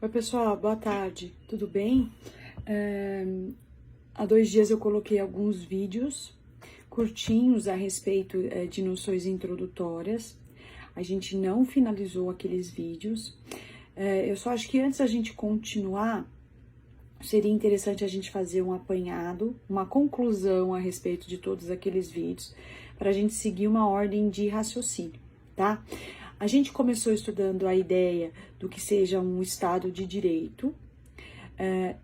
Oi, pessoal, boa tarde, tudo bem? Há 2 dias eu coloquei alguns vídeos curtinhos a respeito de noções introdutórias. A gente não finalizou aqueles vídeos. Eu só acho que antes da gente continuar, seria interessante a gente fazer um apanhado, uma conclusão a respeito de todos aqueles vídeos, para a gente seguir uma ordem de raciocínio, tá? A gente começou estudando a ideia do que seja um Estado de direito,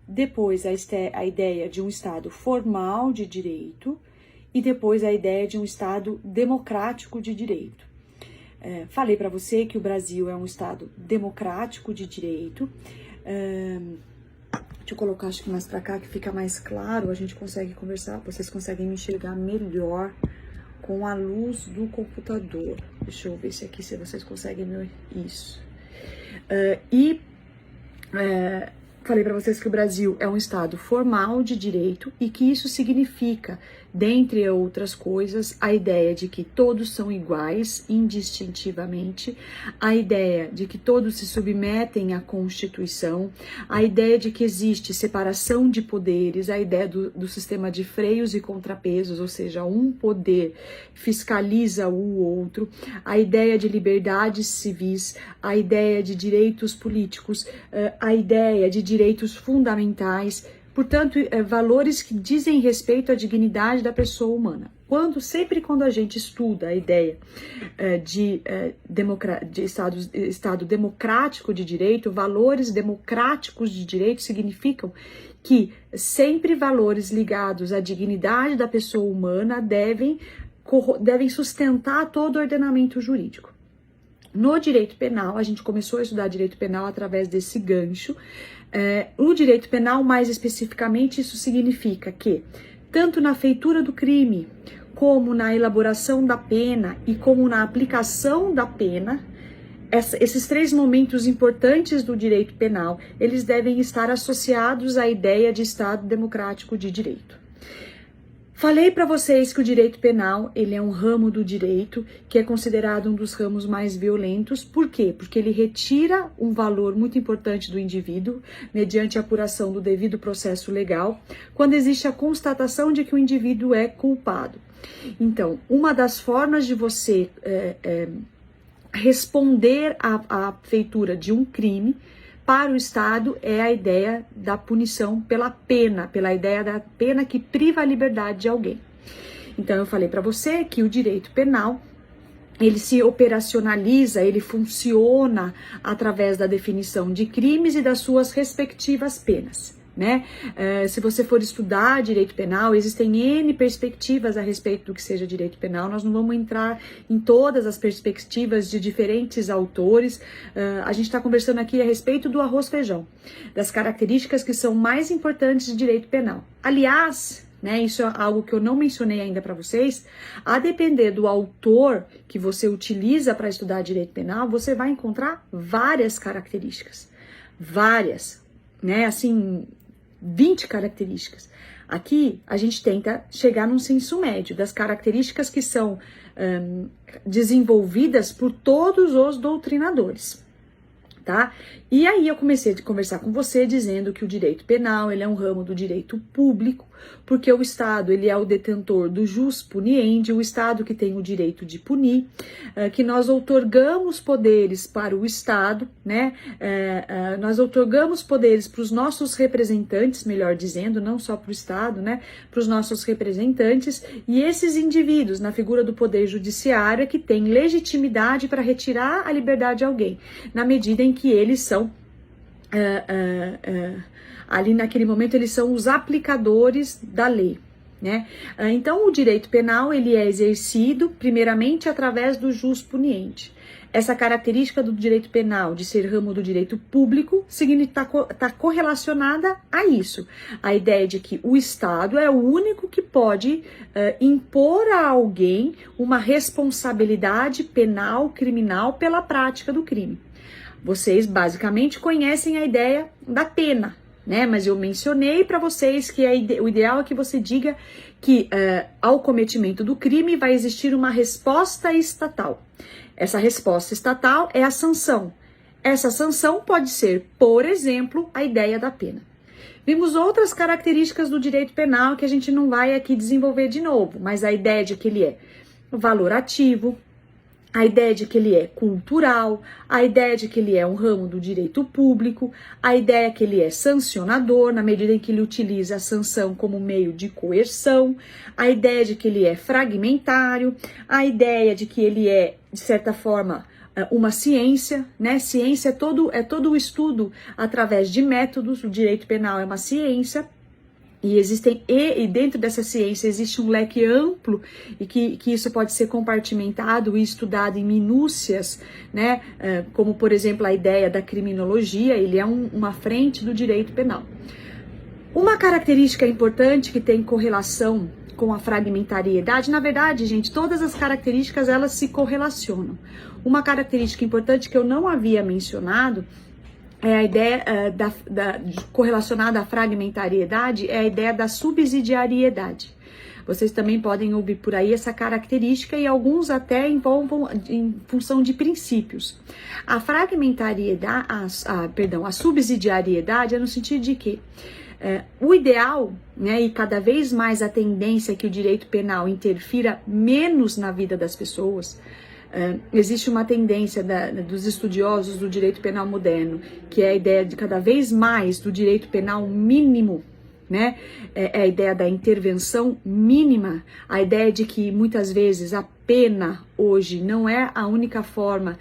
depois a ideia de um Estado formal de direito e depois a ideia de um Estado democrático de direito. Falei para você que o Brasil é um Estado democrático de direito. Deixa eu colocar acho que mais para cá que fica mais claro, a gente consegue conversar, vocês conseguem me enxergar melhor com a luz do computador. Deixa eu ver se aqui, se vocês conseguem ver isso. Falei para vocês que o Brasil é um Estado formal de direito e que isso significa, dentre outras coisas, a ideia de que todos são iguais, indistintivamente, a ideia de que todos se submetem à Constituição, a ideia de que existe separação de poderes, a ideia do sistema de freios e contrapesos, ou seja, um poder fiscaliza o outro, a ideia de liberdades civis, a ideia de direitos políticos, a ideia de direitos fundamentais, portanto, valores que dizem respeito à dignidade da pessoa humana. Sempre quando a gente estuda a ideia de Estado democrático de direito, valores democráticos de direito significam que sempre valores ligados à dignidade da pessoa humana devem sustentar todo o ordenamento jurídico. No direito penal, a gente começou a estudar direito penal através desse gancho. No direito penal, mais especificamente, isso significa que, tanto na feitura do crime, como na elaboração da pena e como na aplicação da pena, esses 3 momentos importantes do direito penal, eles devem estar associados à ideia de Estado democrático de direito. Falei para vocês que o direito penal, ele é um ramo do direito que é considerado um dos ramos mais violentos. Por quê? Porque ele retira um valor muito importante do indivíduo, mediante a apuração do devido processo legal, quando existe a constatação de que o indivíduo é culpado. Então, uma das formas de você responder à feitura de um crime para o Estado é a ideia da punição pela pena, pela ideia da pena que priva a liberdade de alguém. Então, eu falei para você que o direito penal, ele se operacionaliza, ele funciona através da definição de crimes e das suas respectivas penas, né? Se você for estudar direito penal, existem N perspectivas a respeito do que seja direito penal. Nós não vamos entrar em todas as perspectivas de diferentes autores. A gente está conversando aqui a respeito do arroz-feijão, das características que são mais importantes de direito penal. Aliás, né, isso é algo que eu não mencionei ainda para vocês, a depender do autor que você utiliza para estudar direito penal, você vai encontrar várias características, várias, né, assim, 20 características. Aqui a gente tenta chegar num senso médio das características que são desenvolvidas por todos os doutrinadores, tá? E aí eu comecei a conversar com você dizendo que o direito penal, ele é um ramo do direito público, porque o Estado, ele é o detentor do jus puniendi, o Estado que tem o direito de punir, que nós outorgamos poderes para o Estado, né? Nós outorgamos poderes para os nossos representantes, melhor dizendo, não só para o Estado, né? Para os nossos representantes, e esses indivíduos, na figura do poder judiciário, é que tem legitimidade para retirar a liberdade de alguém, na medida em que eles são ali naquele momento eles são os aplicadores da lei, né? Então o direito penal, ele é exercido primeiramente através do jus puniendi. Essa característica do direito penal de ser ramo do direito público está correlacionada a isso, a ideia de que o Estado é o único que pode impor a alguém uma responsabilidade penal, criminal pela prática do crime. Vocês basicamente conhecem a ideia da pena, né? Mas eu mencionei para vocês que o ideal é que você diga que ao cometimento do crime vai existir uma resposta estatal. Essa resposta estatal é a sanção. Essa sanção pode ser, por exemplo, a ideia da pena. Vimos outras características do direito penal que a gente não vai aqui desenvolver de novo, mas a ideia de que ele é valorativo, a ideia de que ele é cultural, a ideia de que ele é um ramo do direito público, a ideia que ele é sancionador, na medida em que ele utiliza a sanção como meio de coerção, a ideia de que ele é fragmentário, a ideia de que ele é, de certa forma, uma ciência, né? Ciência é todo o estudo através de métodos, o direito penal é uma ciência, e dentro dessa ciência existe um leque amplo e que isso pode ser compartimentado e estudado em minúcias, né? Como, por exemplo, a ideia da criminologia, ele é uma frente do direito penal. Uma característica importante que tem correlação com a fragmentariedade, na verdade, gente, todas as características elas se correlacionam. Uma característica importante que eu não havia mencionado é a ideia correlacionada à fragmentariedade, é a ideia da subsidiariedade. Vocês também podem ouvir por aí essa característica e alguns até envolvam em função de princípios. A fragmentariedade, a subsidiariedade é no sentido de que o ideal, né, e cada vez mais a tendência é que o direito penal interfira menos na vida das pessoas. Existe uma tendência dos estudiosos do direito penal moderno, que é a ideia de cada vez mais do direito penal mínimo, né? É a ideia da intervenção mínima, a ideia de que muitas vezes a pena hoje não é a única forma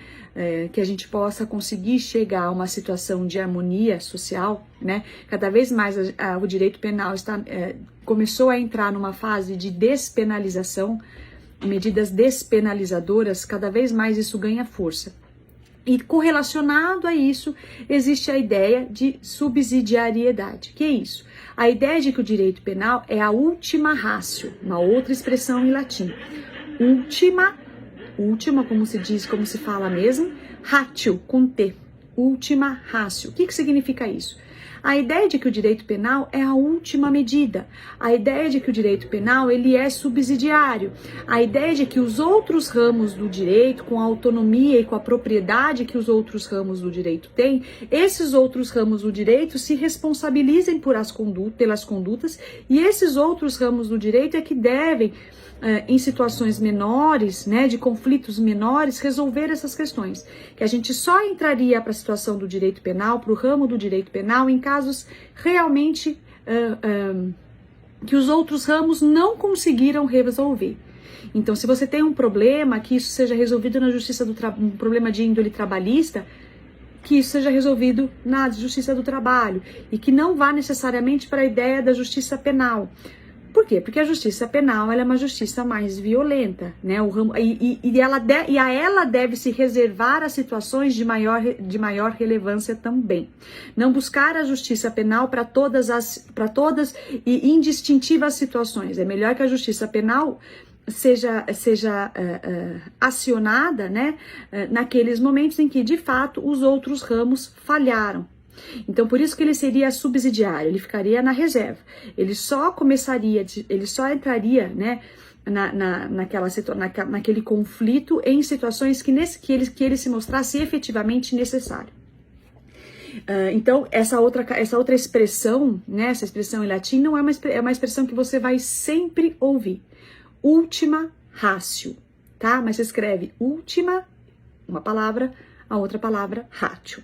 que a gente possa conseguir chegar a uma situação de harmonia social, né? Cada vez mais o direito penal começou a entrar numa fase de despenalização, medidas despenalizadoras, cada vez mais isso ganha força. E correlacionado a isso, existe a ideia de subsidiariedade. Que é isso? A ideia de que o direito penal é a ultima ratio, uma outra expressão em latim. Última, como se diz, como se fala mesmo, ratio, com T, ultima ratio. O que significa isso? A ideia de que o direito penal é a última medida, a ideia de que o direito penal ele é subsidiário, a ideia de que os outros ramos do direito, com a autonomia e com a propriedade que os outros ramos do direito têm, esses outros ramos do direito se responsabilizem pelas condutas e esses outros ramos do direito é que devem, em situações menores, né, de conflitos menores, resolver essas questões. Que a gente só entraria para a situação do direito penal, para o ramo do direito penal, em casos realmente que os outros ramos não conseguiram resolver. Então, se você tem um problema, que isso seja resolvido na justiça um problema de índole trabalhista, que isso seja resolvido na justiça do trabalho e que não vá necessariamente para a ideia da justiça penal. Por quê? Porque a justiça penal ela é uma justiça mais violenta, né? A ela deve se reservar as situações de maior relevância também. Não buscar a justiça penal para todas e indistintivas situações. É melhor que a justiça penal seja acionada, né? Naqueles momentos em que, de fato, os outros ramos falharam. Então, por isso que ele seria subsidiário, ele ficaria na reserva. Ele só entraria, né, naquele conflito em situações que ele se mostrasse efetivamente necessário. Então, essa outra expressão, né, essa expressão em latim, não é uma expressão que você vai sempre ouvir. Ultima ratio, tá? Mas você escreve última, uma palavra, a outra palavra ratio.